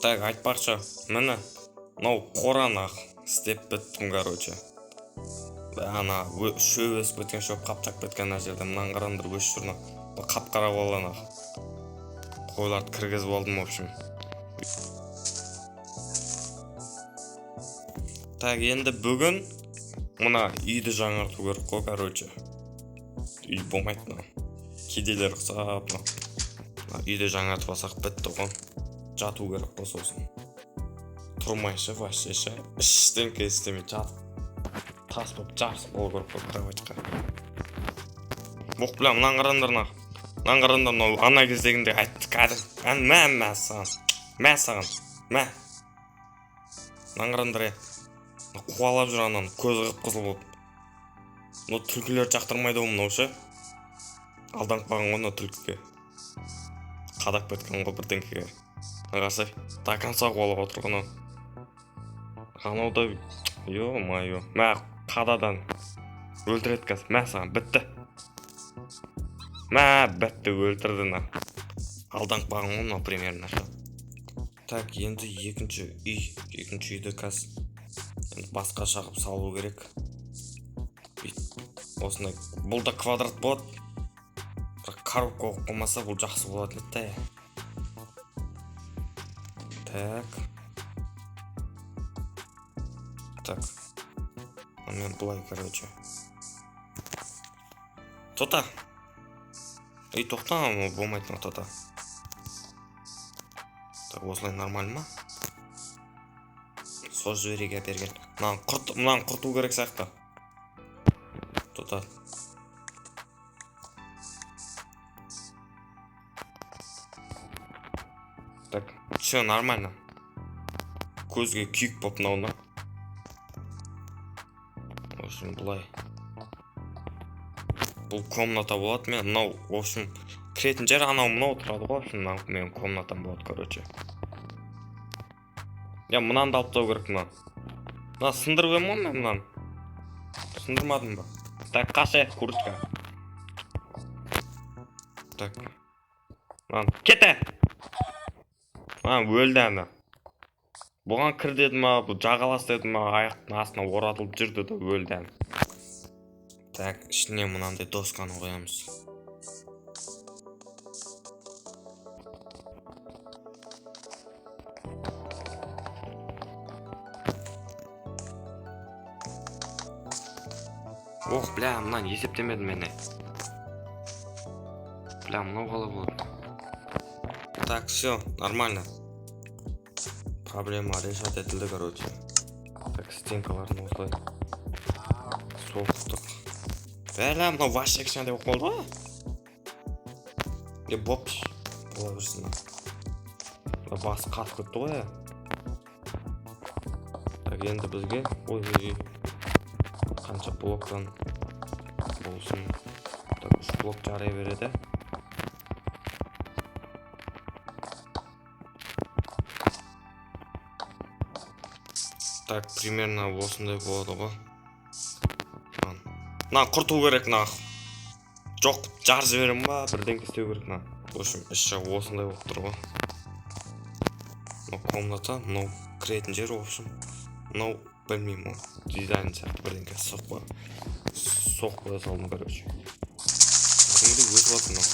Так, айтпақшы, міне, мынау қораны істеп біттім, короче. Ана шөп өсіп кеткен, шөп қаптап кеткен ана жерде. Мынаны қараңдар, өсіп жүр. Қап-қара болған. Қойларды кіргізіп алдым, в общем. Так, енді бүгін мына үйді жаңарту керек қой, короче. Үй болмайды мына. Кедейлер ұқсап. Үйді жаңартып алсақ бітті ғой. Жату керек қой сосын. Тұрмайшы, вообще, іштеңке істемей жатып. Тас болып жарыс болу керек қой кроватьқа. Боқ білем, мынаны қараңдар. Мынаны қараңдар, ана кездегінде айтты кәдір. Мә саған. Мә. Мынаны қараңдар. Қуалап жүр ананы, көзі қып-қызыл болып. Мына түлкілер жақтырмайды ғой мынау ше. Алданып қалған ғой мына түлкіге. Қадап кеткен ғой бірдеңкеге. Қарасай, до конца қуалап отыр ғой. Анау да, ё-моё. Мә, қададан өлтіреді қазір. Мә саған, бітті. Мә, бітті, өлтірді на. Алданып қалған ғой мынау примерно. Так, енді екінші үйді қазір басқа шағып салу керек. Осындай, бұл да квадрат болады. Бірақ коробка оқып қоймаса бұл жақсы болады еді. Так. Мен бұлай, короче. Тота. Тоқта, болмайтын тота. Так, осылай нормально ма? Сол жібереге берген. Мынаны құрту керек сияқты. Тота. Так, все нормально. Көзге күйік боп мынауына. В общем, бұлай. Бұл комната болады. Мен мынау, в общем, кіретін жер анау мынау тұрады ғой. В общем, менің комнатам болады, короче. Я мынаны да алып тау керек мына. Мына сындырып ем ғой мен мынаны. Сындырмадым ба? Так, қаша, куртка. Так. Мынаны, кете! Өлді әні. Бұған кір деді ма, бұл жағалас деді ма, аяқтың астына оратылып жүрді да өлді әні. Так, ішіне мынандай досканы қоямыз. Ох, бля, мынаны есептемедім мені. Бля, мынау қалай болады. Так, все, нормально. Проблема решат етілді, короче. Так, стенкаларын осылай соқтық. Бля, мынау вообще кішкентай болып қалды ғой. Боп, бола берсін. Басы қатып кетті ғой. Так, енді бізге қанша блоктан болсын. Так, 3 блок жарай береді. Так, примерно осындай болады ғой. Құрту керек на. Жоқ, жар жіберем ба, бірден істеу керек на. В общем, іші осындай болып тұр ғой. Мынау комната, мынау кіретін жер, в общем. Мынау білмеймін ғой. Дизайн сияқты бірден соқ қоя салдым, короче. Кімді өз баты мынау.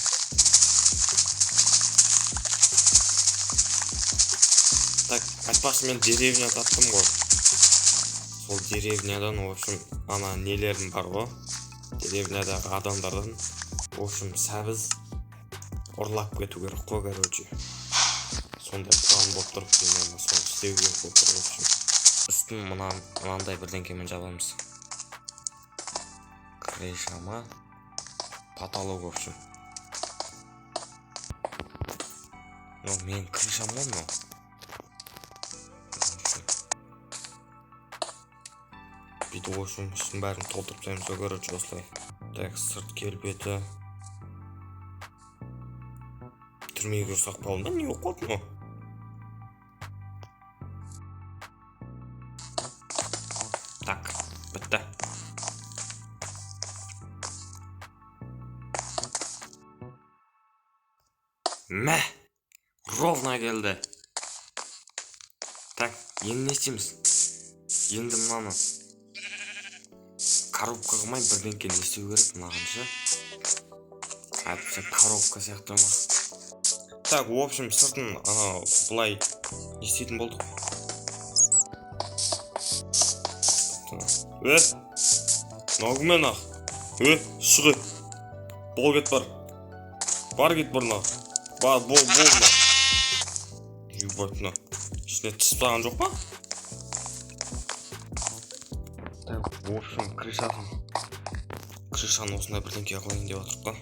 Так, айтпақшы мен деревня таптым ғой. Сол деревнядан, в общем, ана нелерім бар ғой. Деревнядағы адамдардан, в общем, сәбіз ұрлап кету керек қой, короче. Сондай план болып тұрып, мен соны істеу керек болып тұр, в общем. Үстін мынандай бірдеңкемен жабамыз. Крышама, потолок, в общем. Мен крышам ғой мынау. Бүйтіп, в общем, үстін бәрін толтырып таймыз, короче, осылай. Так, сырт келбеті. Түрмеге ұрсақ балында не оқып мұ? Так, бітті. Мә, ровно келді. Енді не істейміз? Енді мынаны коробка қылмай бірдеңке не істеу керек мынағанша. Әйтпесе коробка сияқты ма. Так, в общем, сыртын былай не істейтін болдық. Нағымен ақ. Шығы. Бол кет бар. Бар кет бұрна. Бол на. Юбатына. Ішіне түсіп саған жоқ па? Так, в общем, крышаны осындай бірдеңке қылайын деп отырық па.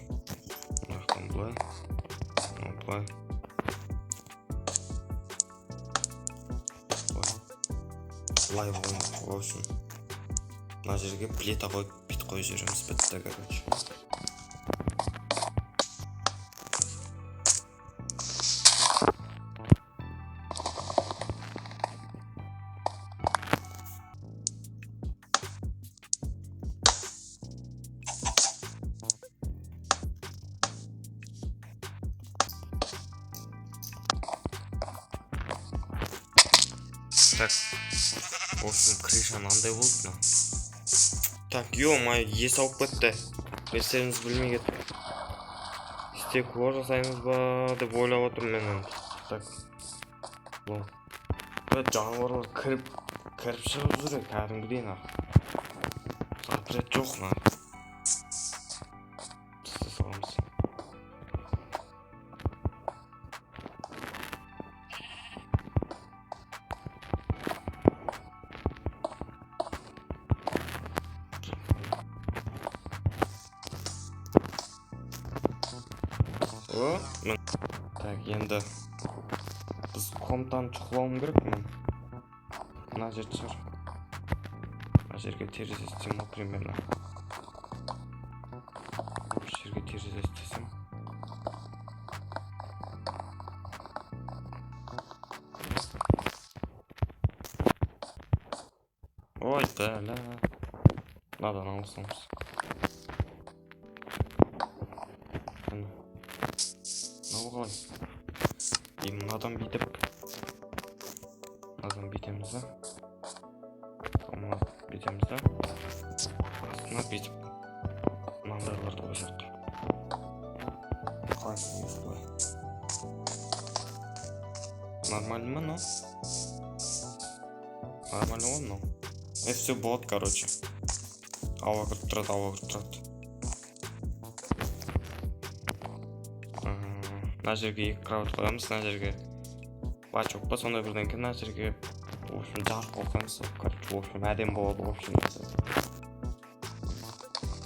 Мынақтан былай. Былай. Былай болмақ, в общем. Мына жерге плита қойып бит қойып жібереміз, бітті, короче. Так, в общем, крыша мынандай болды мына. Так, ё-моё, ес ауып кетті. Естеріңіз білмей кетті. Стекло жасаймыз ба деп ойлап отырмын мен. Так. Бұл жануарлар кіріп шығып жүр, кәдімгідей ақ. Запрет жоқ ма? Түсті саламыз. Так, енді біз комнатаны шұқылауым керек мен. Мына жерді шығар. Мына жерге терезе істеймін примерно. Жерге терезе істесем. Ой, бәлі. Мынадан алсамыз. Мынадан бүйтіп. Мынадан бүйтеміз да. Бүйтеміз да. Астына бүйтіп. Мынандайларды қойсақ. Нормально ма, но? Нормально он, но? Это все болады, короче. Ауа кіріп тұрады. Мына жерге екі кровать қоямыз, мына жерге бачок па сондай бірдеңке, мына жерге в общем жарық қоймыз. Короче, в общем әдем болады, в общем.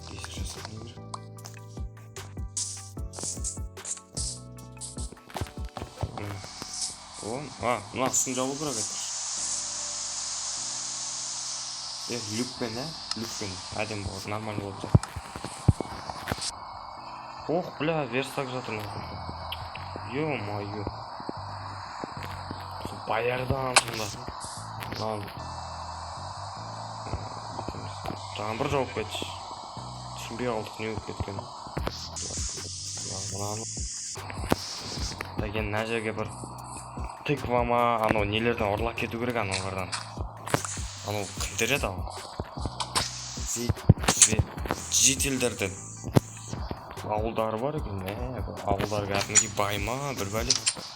Есір жасап не керек. Мына үстін жабу керек айтыр. Люкпен, люкпен әдем болады, нормально болады. Ох, бля, верстак жатыр. Ё-моё. Баяғыдан сонда. Жаңбыр жауып кетші. Түсінбей қалдық не болып кеткен. Деген мына жерге бір тыква ма, анау нелерден ұрлап кету керек аналардан. Анау кімдер еді ау? Жителдерден. Ауылдары бар екен, ауылдары кәдімгідей бай ма, бір бәле.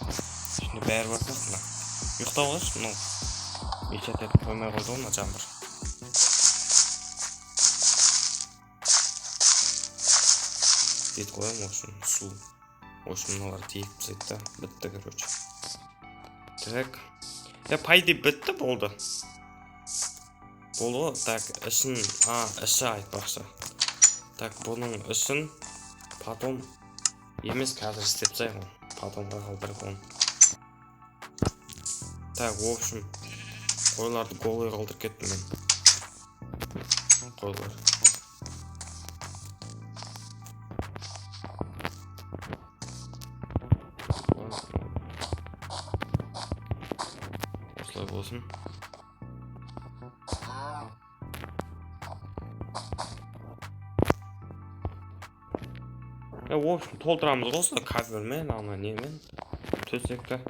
Ішінде бәрі бар сияқты. Ұйықтап қалшы, мынау. Мечет етіп қоймай қойды ғой мына жаңбыр. Бет қоямын, осы су. Осы мыналар тиіп тастайды, бітті, короче. Так. Пай деп бітті, болды. Болды ғой, так, ішін, іші айтпақшы. Так, бұның ішін потом емес қазір істеп тастайық. Потомға қалдырып оны. Так, в общем, қойларды голый қалдырып кеттім мен. Қойлар. Осылай болсын. В общем, толтырамыз ғой осылай кафелмен, немен, төсекті.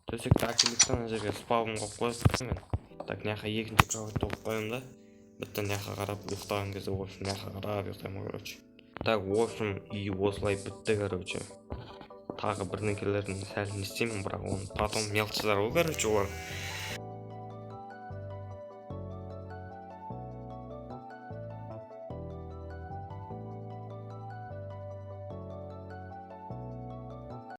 төсекті әкелдіктен ана жерге спалын қойып қойдым мен. Так, мына екінші кровать қойып қоямын да. Бітті мына қарап ұйықтаған кезде, в общем, мына қарап ұйықтаймын, короче. Так, в общем, үй осылай бітті, короче. Тағы бірнекелерін сәл не істеймін, бірақ оны потом мелочилар ғой, короче, олар